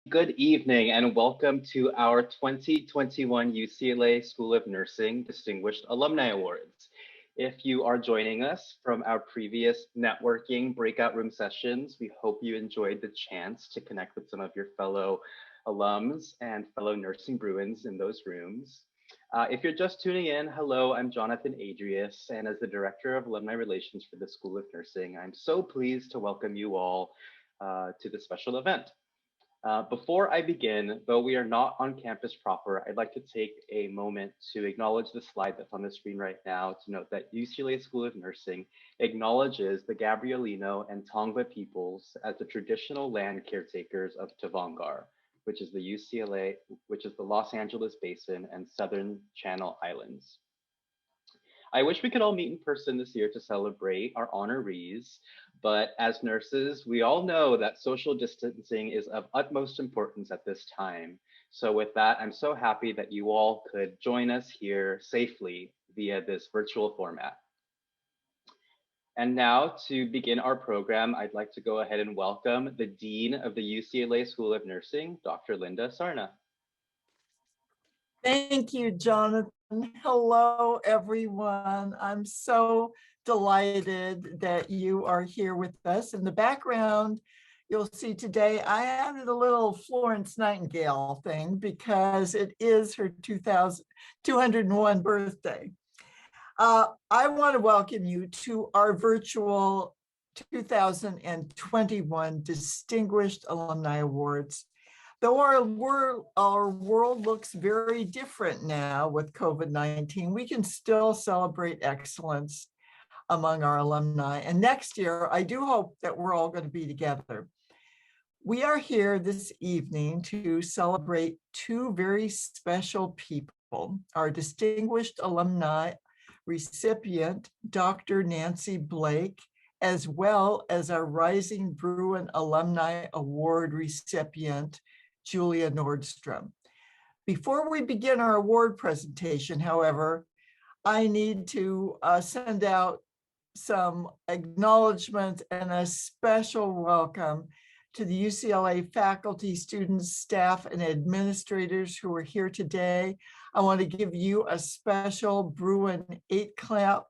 Good evening and welcome to our 2021 UCLA School of Nursing Distinguished Alumni Awards. If you are joining us from our previous networking breakout room sessions, we hope you enjoyed the chance to connect with some of your fellow alums and fellow nursing Bruins in those rooms. If you're just tuning in, hello, I'm Jonathan Adrius, and as the Director of Alumni Relations for the School of Nursing, I'm so pleased to welcome you all to this special event. Before I begin, though we are not on campus proper, I'd like to take a moment to acknowledge the slide that's on the screen right now to note that UCLA School of Nursing acknowledges the Gabrielino and Tongva peoples as the traditional land caretakers of Tevangar, which is the Los Angeles Basin and Southern Channel Islands. I wish we could all meet in person this year to celebrate our honorees, but as nurses, we all know that social distancing is of utmost importance at this time. So with that, I'm so happy that you all could join us here safely via this virtual format. And now to begin our program, I'd like to go ahead and welcome the Dean of the UCLA School of Nursing, Dr. Linda Sarna. Thank you, Jonathan. Hello, everyone. I'm so delighted that you are here with us. In the background, you'll see today I added a little Florence Nightingale thing because it is her 201 birthday. I want to welcome you to our virtual 2021 Distinguished Alumni Awards. Though our world looks very different now with COVID-19, we can still celebrate excellence among our alumni. And next year, I do hope that we're all going to be together. We are here this evening to celebrate two very special people. Our distinguished alumni recipient, Dr. Nancy Blake, as well as our Rising Bruin Alumni Award recipient, Julia Nordstrom. Before we begin our award presentation, however, I need to send out some acknowledgement and a special welcome to the UCLA faculty, students, staff, and administrators who are here today. I want to give you a special Bruin 8 clap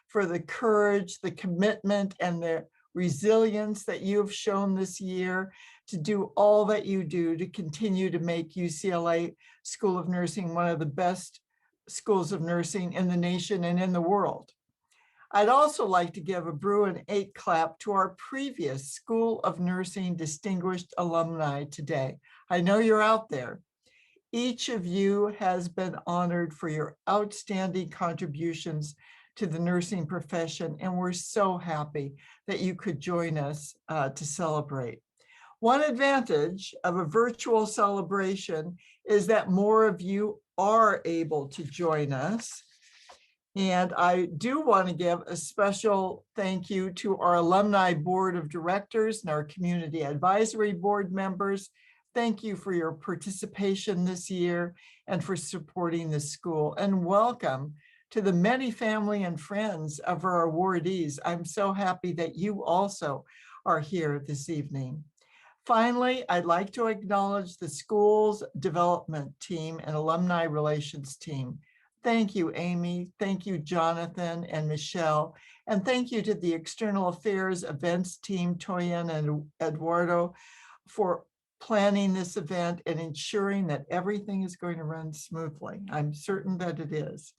for the courage, the commitment, and the resilience that you have shown this year to do all that you do to continue to make UCLA School of Nursing one of the best schools of nursing in the nation and in the world. I'd also like to give a Bruin 8 clap to our previous School of Nursing distinguished alumni today. I know you're out there. Each of you has been honored for your outstanding contributions to the nursing profession, and we're so happy that you could join us to celebrate. One advantage of a virtual celebration is that more of you are able to join us. And I do want to give a special thank you to our Alumni Board of Directors and our Community Advisory Board members. Thank you for your participation this year and for supporting the school. And welcome to the many family and friends of our awardees. I'm so happy that you also are here this evening. Finally, I'd like to acknowledge the school's development team and alumni relations team. Thank you, Amy. Thank you, Jonathan and Michelle. And thank you to the external affairs events team, Toyin and Eduardo, for planning this event and ensuring that everything is going to run smoothly. I'm certain that it is.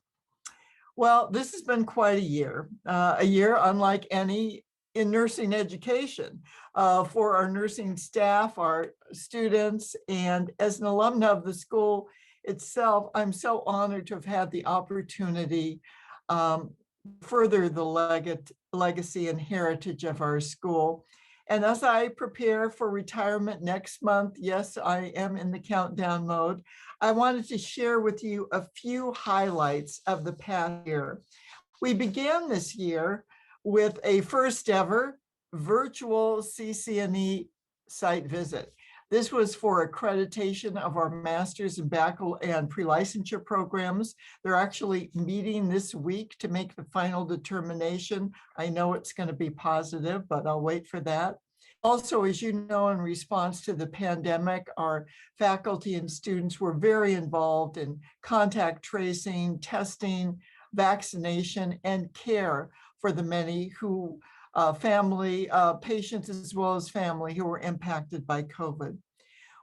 Well, this has been quite a year unlike any in nursing education for our nursing staff, our students, and as an alumna of the school itself, I'm so honored to have had the opportunity further the legacy and heritage of our school. And as I prepare for retirement next month, yes, I am in the countdown mode, I wanted to share with you a few highlights of the past year. We began this year with a first ever virtual CCNE site visit. This was for accreditation of our master's and bachelor and pre-licensure programs. They're actually meeting this week to make the final determination. I know it's going to be positive, but I'll wait for that. Also, as you know, in response to the pandemic, our faculty and students were very involved in contact tracing, testing, vaccination, and care for the many who patients as well as family who were impacted by COVID.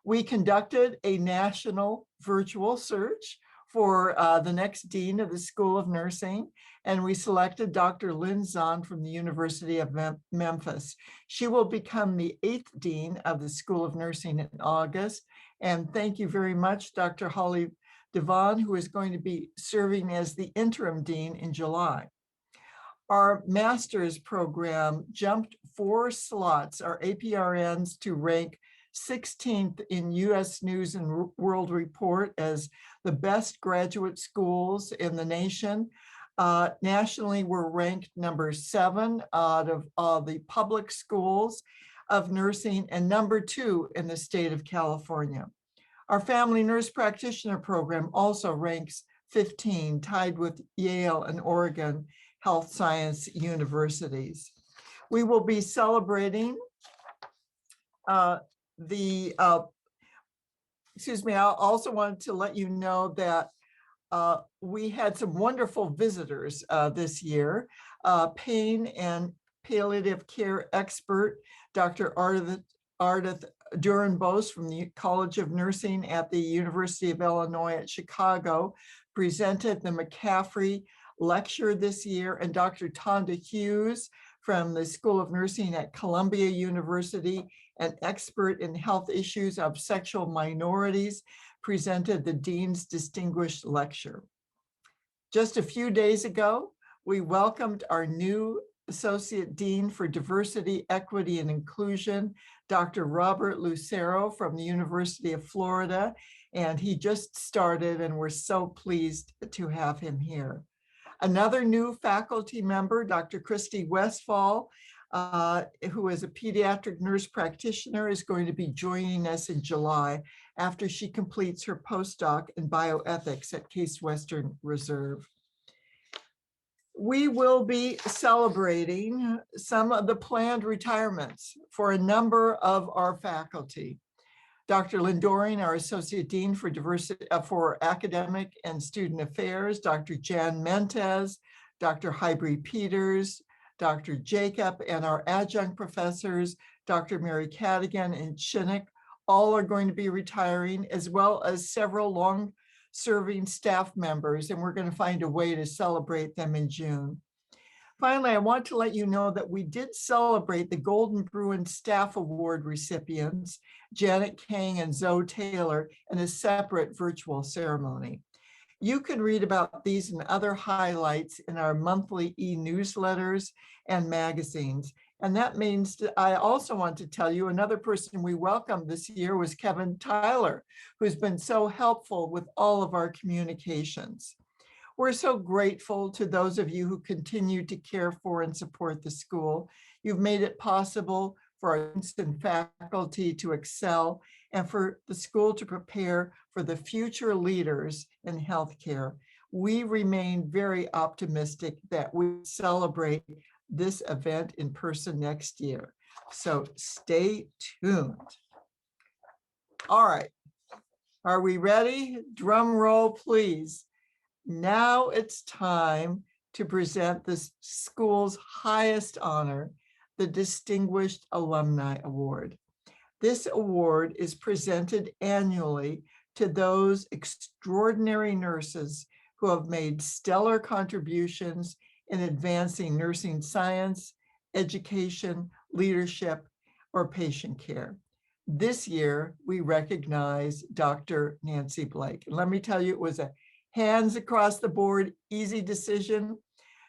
We conducted a national virtual search for the next dean of the School of Nursing, and we selected Dr. Lynn Zahn from the University of Memphis. She will become the 8th dean of the School of Nursing in August. And thank you very much, Dr. Holly Devon, who is going to be serving as the interim dean in July. Our master's program jumped 4 slots, our APRNs, to rank 16th in US News and World Report as the best graduate schools in the nation. Nationally, we're ranked number 7 out of the public schools of nursing and number 2 in the state of California. Our family nurse practitioner program also ranks 15, tied with Yale and Oregon Health Science universities. We will be celebrating I also wanted to let you know that we had some wonderful visitors this year. Pain and palliative care expert, Dr. Ardith Durenbos from the College of Nursing at the University of Illinois at Chicago presented the McCaffrey Lecture this year, and Dr. Tonda Hughes from the School of Nursing at Columbia University, an expert in health issues of sexual minorities, presented the Dean's Distinguished Lecture. Just a few days ago, we welcomed our new Associate Dean for Diversity, Equity, and Inclusion, Dr. Robert Lucero from the University of Florida, and he just started, and we're so pleased to have him here. Another new faculty member, Dr. Christy Westfall, who is a pediatric nurse practitioner, is going to be joining us in July after she completes her postdoc in bioethics at Case Western Reserve. We will be celebrating some of the planned retirements for a number of our faculty. Dr. Lynn Doring, our Associate Dean for Diversity for Academic and Student Affairs, Dr. Jan Mentes, Dr. Hybrid Peters, Dr. Jacob, and our adjunct professors, Dr. Mary Cadigan and Chinnick, all are going to be retiring, as well as several long-serving staff members, and we're going to find a way to celebrate them in June. Finally, I want to let you know that we did celebrate the Golden Bruin Staff Award recipients, Janet Kang and Zoe Taylor, in a separate virtual ceremony. You can read about these and other highlights in our monthly e-newsletters and magazines. And that means that I also want to tell you another person we welcomed this year was Kevin Tyler, who's been so helpful with all of our communications. We're so grateful to those of you who continue to care for and support the school. You've made it possible for our students and faculty to excel and for the school to prepare for the future leaders in healthcare. We remain very optimistic that we celebrate this event in person next year. So stay tuned. All right. Are we ready? Drum roll, please. Now it's time to present the school's highest honor, the Distinguished Alumni Award. This award is presented annually to those extraordinary nurses who have made stellar contributions in advancing nursing science, education, leadership, or patient care. This year, we recognize Dr. Nancy Blake. And let me tell you, it was a hands across the board, easy decision.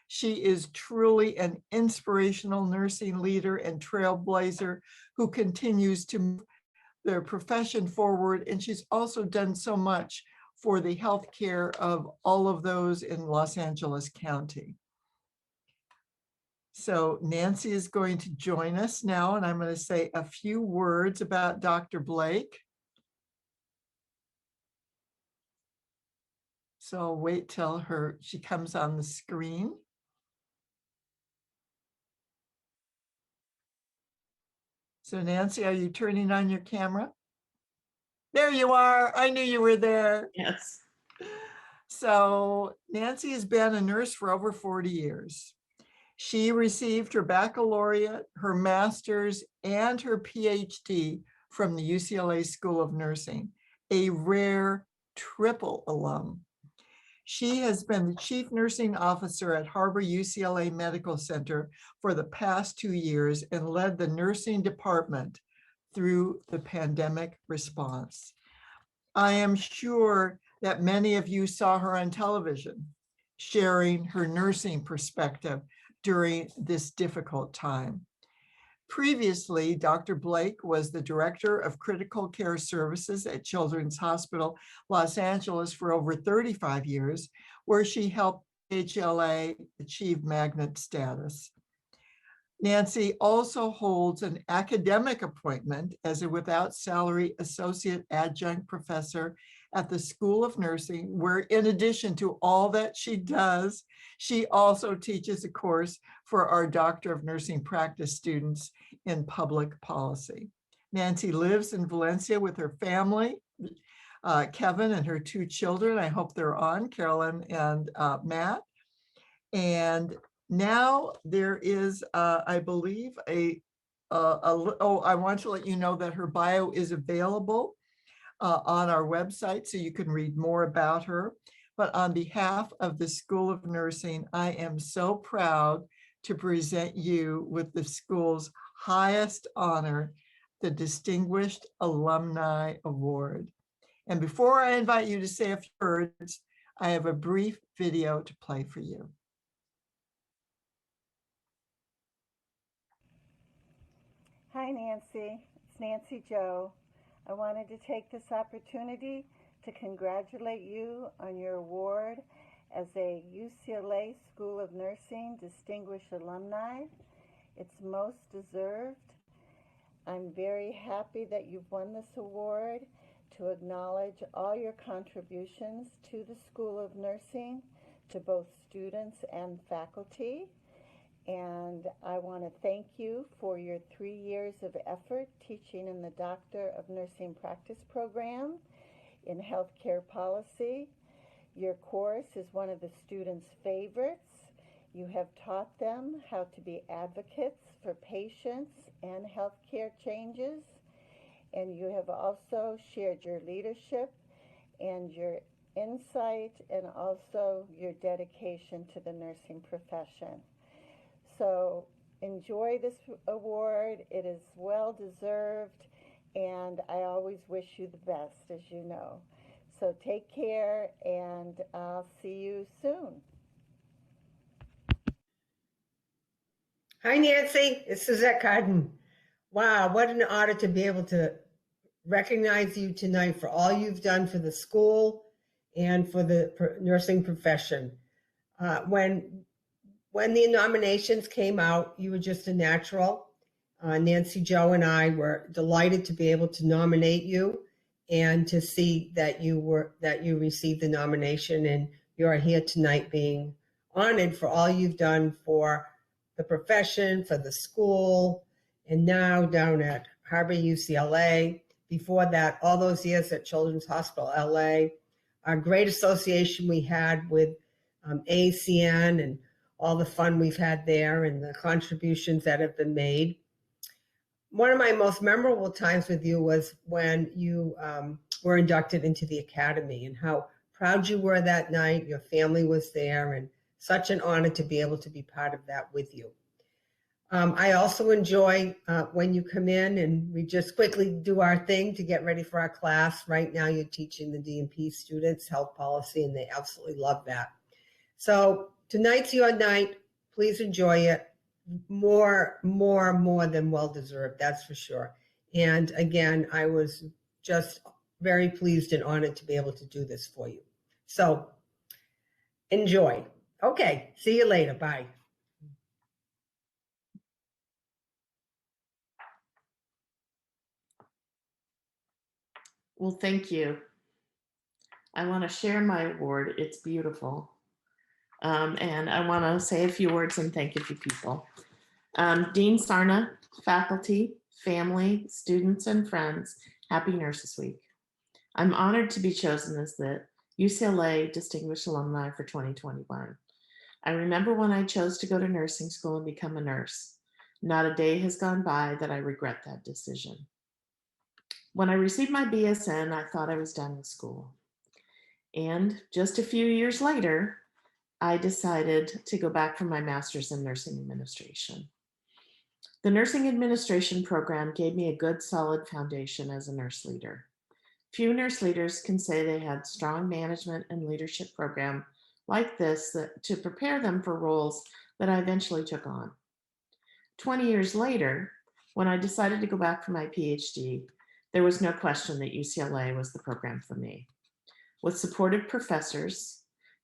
She is truly an inspirational nursing leader and trailblazer who continues to move their profession forward. And she's also done so much for the healthcare of all of those in Los Angeles County. So Nancy is going to join us now, and I'm going to say a few words about Dr. Blake. So I'll wait till she comes on the screen. So Nancy, are you turning on your camera? There you are. I knew you were there. Yes. So Nancy has been a nurse for over 40 years. She received her baccalaureate, her master's, and her PhD from the UCLA School of Nursing, a rare triple alum. She has been the chief nursing officer at Harbor UCLA Medical Center for the past 2 years and led the nursing department through the pandemic response. I am sure that many of you saw her on television, sharing her nursing perspective during this difficult time. Previously, Dr. Blake was the director of critical care services at Children's Hospital Los Angeles for over 35 years, where she helped HLA achieve magnet status. Nancy also holds an academic appointment as a without salary associate adjunct professor at the School of Nursing, where in addition to all that she does, she also teaches a course for our Doctor of Nursing practice students in public policy. Nancy lives in Valencia with her family, Kevin and her 2 children. I hope they're on, Carolyn and Matt. And now there is, I believe, I want to let you know that her bio is available on our website, so you can read more about her. But on behalf of the School of Nursing, I am so proud to present you with the school's highest honor, the Distinguished Alumni Award. And before I invite you to say a few words, I have a brief video to play for you. Hi, Nancy. It's Nancy Joe. I wanted to take this opportunity to congratulate you on your award as a UCLA School of Nursing Distinguished Alumni. It's most deserved. I'm very happy that you've won this award to acknowledge all your contributions to the School of Nursing, to both students and faculty. And I want to thank you for your 3 years of effort teaching in the Doctor of Nursing Practice program in healthcare policy. Your course is one of the students' favorites. You have taught them how to be advocates for patients and healthcare changes. And you have also shared your leadership and your insight and also your dedication to the nursing profession. So enjoy this award. It is well deserved, and I always wish you the best, as you know. So take care, and I'll see you soon. Hi, Nancy. It's Suzette Carden. Wow, what an honor to be able to recognize you tonight for all you've done for the school and for the nursing profession. When the nominations came out, you were just a natural. Nancy, Joe, and I were delighted to be able to nominate you and to see that you received the nomination, and you are here tonight being honored for all you've done for the profession, for the school, and now down at Harbor UCLA. Before that, all those years at Children's Hospital LA, our great association we had with ACN and all the fun we've had there and the contributions that have been made. One of my most memorable times with you was when you were inducted into the academy, and how proud you were that night. Your family was there, and such an honor to be able to be part of that with you. I also enjoy when you come in and we just quickly do our thing to get ready for our class. Right now you're teaching the D&P students health policy, and they absolutely love that. So tonight's your night. Please enjoy it. More than well-deserved, that's for sure. And again, I was just very pleased and honored to be able to do this for you. So enjoy. Okay, see you later. Bye. Well, thank you. I want to share my award. It's beautiful. And I want to say a few words and thank a few people. Dean Sarna, faculty, family, students, and friends, happy Nurses Week. I'm honored to be chosen as the UCLA Distinguished Alumni for 2021. I remember when I chose to go to nursing school and become a nurse. Not a day has gone by that I regret that decision. When I received my BSN, I thought I was done with school. And just a few years later, I decided to go back for my master's in nursing administration. The nursing administration program gave me a good, solid foundation as a nurse leader. Few nurse leaders can say they had strong management and leadership program like this to prepare them for roles that I eventually took on. 20 years later, when I decided to go back for my PhD, there was no question that UCLA was the program for me. With supportive professors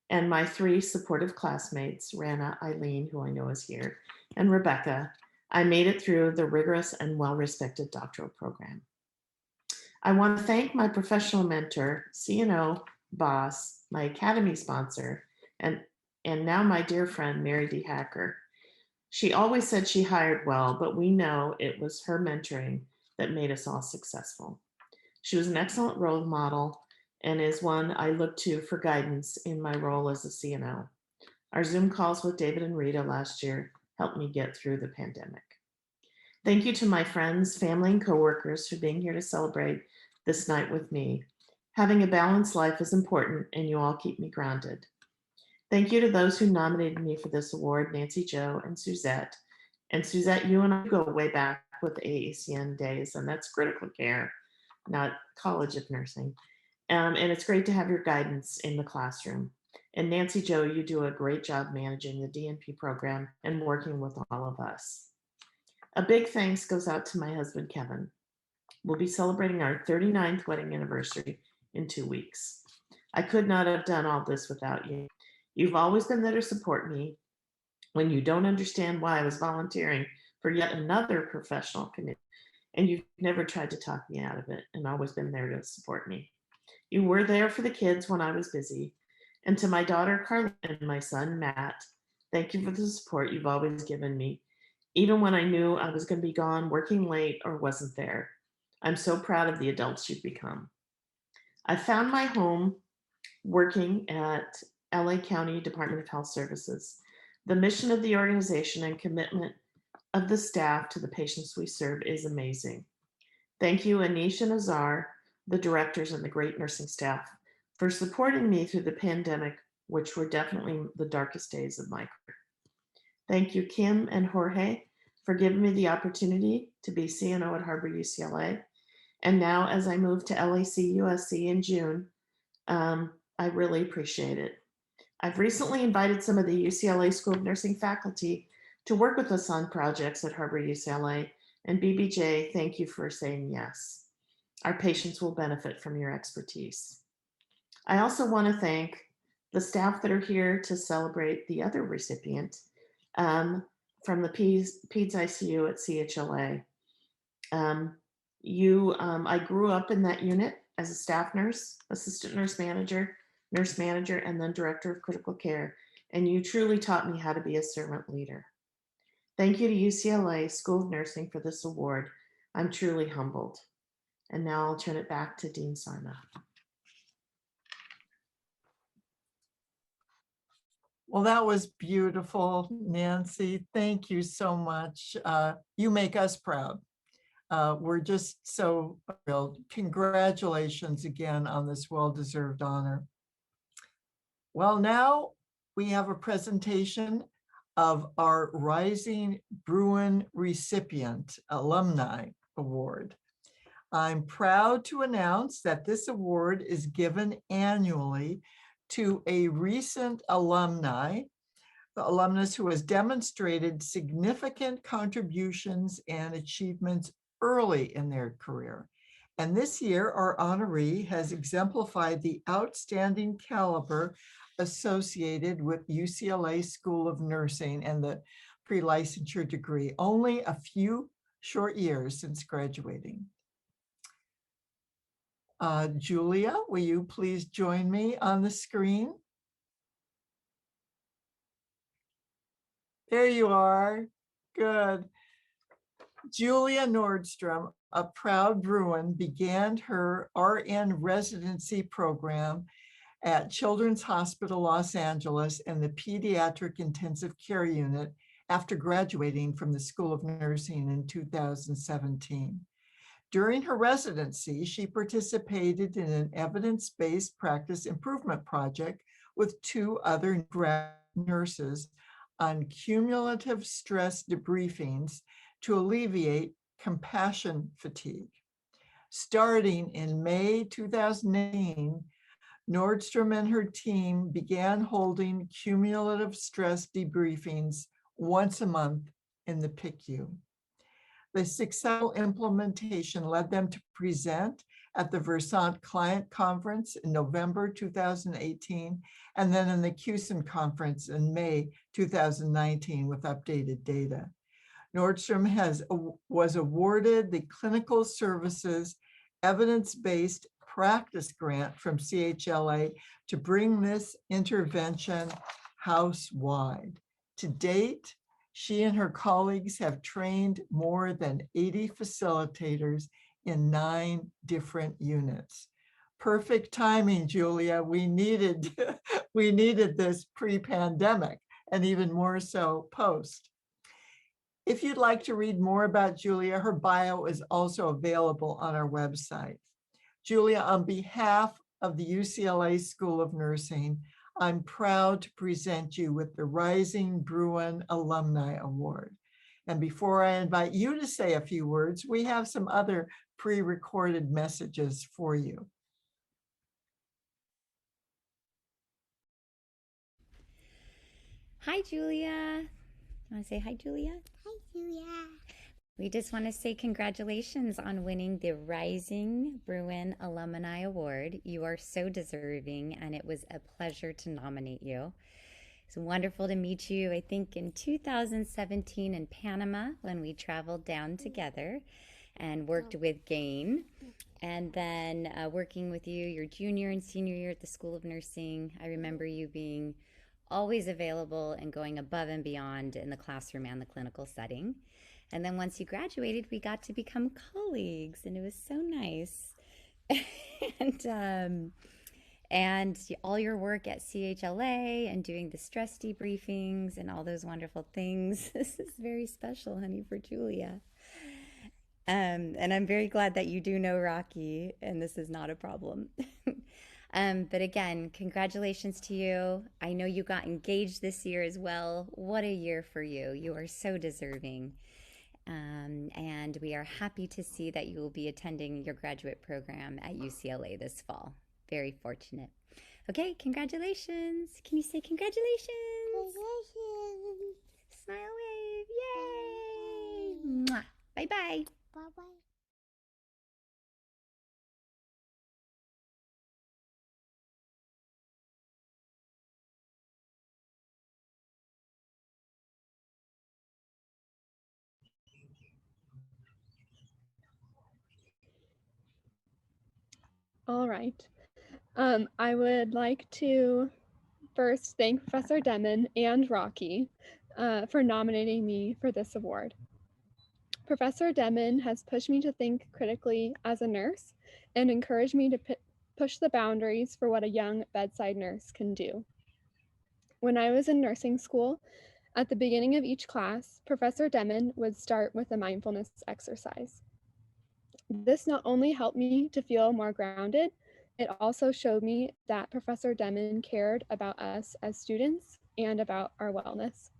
and my 3 supportive classmates, Rana, Eileen, who I know is here, and Rebecca, I made it through the rigorous and well-respected doctoral program. I want to thank my professional mentor, CNO boss, my academy sponsor, and now my dear friend, Mary D. Hacker. She always said she hired well, but we know it was her mentoring that made us all successful. She was an excellent role model and is one I look to for guidance in my role as a CNO. Our Zoom calls with David and Rita last year helped me get through the pandemic. Thank you to my friends, family, and coworkers for being here to celebrate this night with me. Having a balanced life is important, and you all keep me grounded. Thank you to those who nominated me for this award, Nancy, Joe, and Suzette. And Suzette, you and I go way back with AACN days, and that's critical care, not College of Nursing. And it's great to have your guidance in the classroom. And Nancy, Joe, you do a great job managing the DNP program and working with all of us. A big thanks goes out to my husband, Kevin. We'll be celebrating our 39th wedding anniversary in 2 weeks. I could not have done all this without you. You've always been there to support me when you don't understand why I was volunteering for yet another professional committee, and you've never tried to talk me out of it and always been there to support me. You were there for the kids when I was busy. And to my daughter, Carla, and my son, Matt, thank you for the support you've always given me, even when I knew I was going to be gone, working late, or wasn't there. I'm so proud of the adults you've become. I found my home working at LA County Department of Health Services. The mission of the organization and commitment of the staff to the patients we serve is amazing. Thank you, Anish and Azar, the directors and the great nursing staff, for supporting me through the pandemic, which were definitely the darkest days of my career. Thank you, Kim and Jorge, for giving me the opportunity to be CNO at Harbor UCLA. And now as I move to LAC USC in June, I really appreciate it. I've recently invited some of the UCLA School of Nursing faculty to work with us on projects at Harbor UCLA, and BBJ, thank you for saying yes. Our patients will benefit from your expertise. I also want to thank the staff that are here to celebrate the other recipient from the Peds ICU at CHLA. I grew up in that unit as a staff nurse, assistant nurse manager, and then director of critical care. And you truly taught me how to be a servant leader. Thank you to UCLA School of Nursing for this award. I'm truly humbled. And now I'll turn it back to Dean Sarma. Well, that was beautiful, Nancy. Thank you so much. You make us proud. We're just so thrilled. Congratulations again on this well-deserved honor. Well, now we have a presentation of our Rising Bruin Recipient Alumni Award. I'm proud to announce that this award is given annually to a recent alumnus who has demonstrated significant contributions and achievements early in their career. And this year, our honoree has exemplified the outstanding caliber associated with UCLA School of Nursing and the pre-licensure degree, only a few short years since graduating. Julia, will you please join me on the screen? There you are. Good. Julia Nordstrom, a proud Bruin, began her RN residency program at Children's Hospital Los Angeles in the Pediatric Intensive Care Unit after graduating from the School of Nursing in 2017. During her residency, she participated in an evidence-based practice improvement project with 2 other nurses on cumulative stress debriefings to alleviate compassion fatigue. Starting in May 2018, Nordstrom and her team began holding cumulative stress debriefings once a month in the PICU. The successful implementation led them to present at the Versant Client Conference in November 2018, and then in the CUSIN Conference in May 2019 with updated data. Nordstrom was awarded the Clinical Services Evidence-Based Practice Grant from CHLA to bring this intervention house-wide. To date, she and her colleagues have trained more than 80 facilitators in 9 different units. Perfect timing, Julia. We needed this pre-pandemic and even more so post. If you'd like to read more about Julia, her bio is also available on our website. Julia, on behalf of the UCLA School of Nursing, I'm proud to present you with the Rising Bruin Alumni Award. And before I invite you to say a few words, we have some other pre-recorded messages for you. Hi, Julia. You want to say hi, Julia? Hi, Julia. We just want to say congratulations on winning the Rising Bruin Alumni Award. You are so deserving, and it was a pleasure to nominate you. It's wonderful to meet you, I think, in 2017 in Panama when we traveled down together and worked with Gain. And then working with you your junior and senior year at the School of Nursing. I remember you being always available and going above and beyond in the classroom and the clinical setting. And then once you graduated, we got to become colleagues, and it was so nice. and all your work at CHLA and doing the stress debriefings and all those wonderful things. This is very special, honey, for Julia. And I'm very glad that you do know Rocky, and this is not a problem. But again, congratulations to you. I know you got engaged this year as well. What a year for you. You are so deserving. And we are happy to see that you will be attending your graduate program at UCLA this fall. Very fortunate. Okay, congratulations. Can you say congratulations? Congratulations. Smile wave. Yay. Mwah. Bye-bye. Bye-bye. All right. I would like to first thank Professor Demon and Rocky for nominating me for this award. Professor Demon has pushed me to think critically as a nurse and encouraged me to push the boundaries for what a young bedside nurse can do. When I was in nursing school, at the beginning of each class, Professor Demon would start with a mindfulness exercise. This not only helped me to feel more grounded, it also showed me that Professor Demon cared about us as students and about our wellness.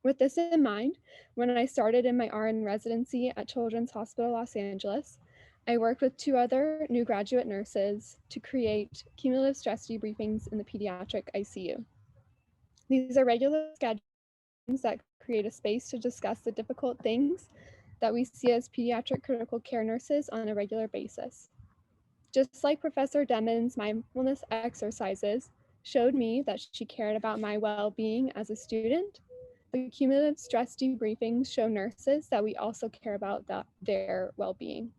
With this in mind, when I started in my RN residency at Children's Hospital Los Angeles, I worked with 2 other new graduate nurses to create cumulative stress debriefings in the pediatric ICU. These are regular schedules that create a space to discuss the difficult things that we see as pediatric critical care nurses on a regular basis. Just like Professor Demon's mindfulness exercises showed me that she cared about my well-being as a student, the cumulative stress debriefings show nurses that we also care about their well-being.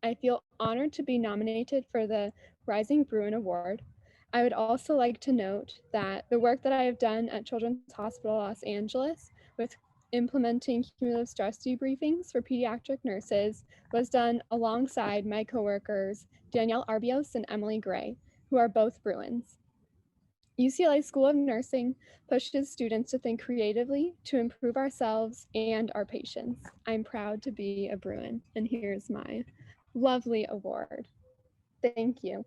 I feel honored to be nominated for the Rising Bruin Award. I would also like to note that the work that I have done at Children's Hospital Los Angeles with implementing cumulative stress debriefings for pediatric nurses was done alongside my coworkers Danielle Arbios and Emily Gray, who are both Bruins. UCLA School of Nursing pushes students to think creatively to improve ourselves and our patients. I'm proud to be a Bruin, and here's my lovely award. Thank you.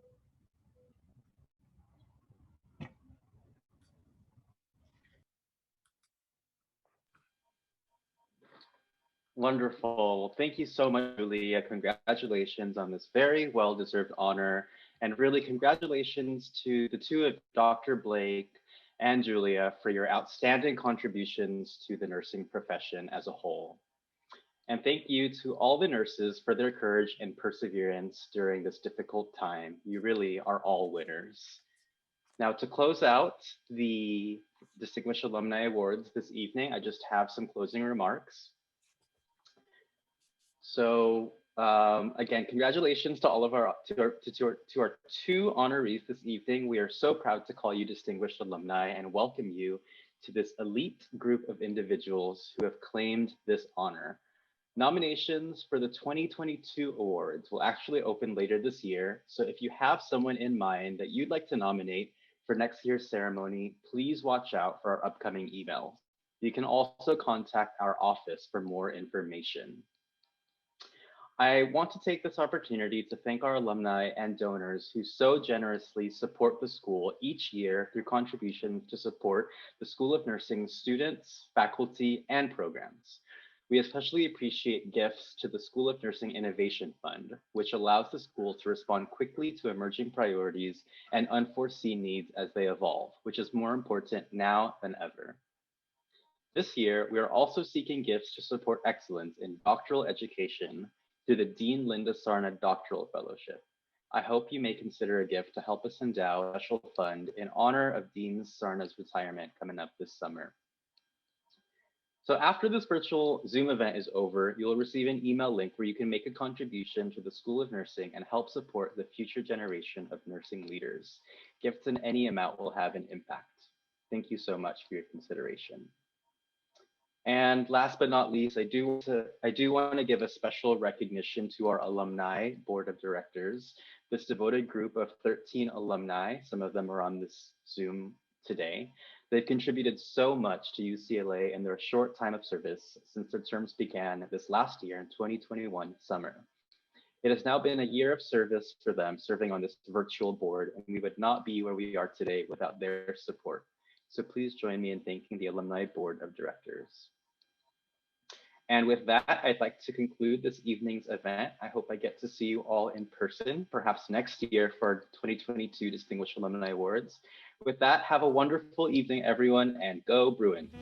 Wonderful. Thank you so much, Julia. Congratulations on this very well-deserved honor. And really, congratulations to the 2 of Dr. Blake and Julia for your outstanding contributions to the nursing profession as a whole. And thank you to all the nurses for their courage and perseverance during this difficult time. You really are all winners. Now, to close out the Distinguished Alumni Awards this evening, I just have some closing remarks. So again, congratulations to all of our 2 honorees this evening. We are so proud to call you distinguished alumni and welcome you to this elite group of individuals who have claimed this honor. Nominations for the 2022 awards will actually open later this year. So if you have someone in mind that you'd like to nominate for next year's ceremony, please watch out for our upcoming emails. You can also contact our office for more information. I want to take this opportunity to thank our alumni and donors who so generously support the school each year through contributions to support the School of Nursing students, faculty, and programs. We especially appreciate gifts to the School of Nursing Innovation Fund, which allows the school to respond quickly to emerging priorities and unforeseen needs as they evolve, which is more important now than ever. This year, we are also seeking gifts to support excellence in doctoral education through the Dean Linda Sarna Doctoral Fellowship. I hope you may consider a gift to help us endow a special fund in honor of Dean Sarna's retirement coming up this summer. So after this virtual Zoom event is over, you'll receive an email link where you can make a contribution to the School of Nursing and help support the future generation of nursing leaders. Gifts in any amount will have an impact. Thank you so much for your consideration. And last but not least, I do want to give a special recognition to our alumni board of directors, this devoted group of 13 alumni. Some of them are on this Zoom today. They've contributed so much to UCLA in their short time of service since their terms began this last year in 2021 summer. It has now been a year of service for them serving on this virtual board, and we would not be where we are today without their support. So please join me in thanking the Alumni Board of Directors. And with that, I'd like to conclude this evening's event. I hope I get to see you all in person, perhaps next year for our 2022 Distinguished Alumni Awards. With that, have a wonderful evening, everyone, and go Bruins.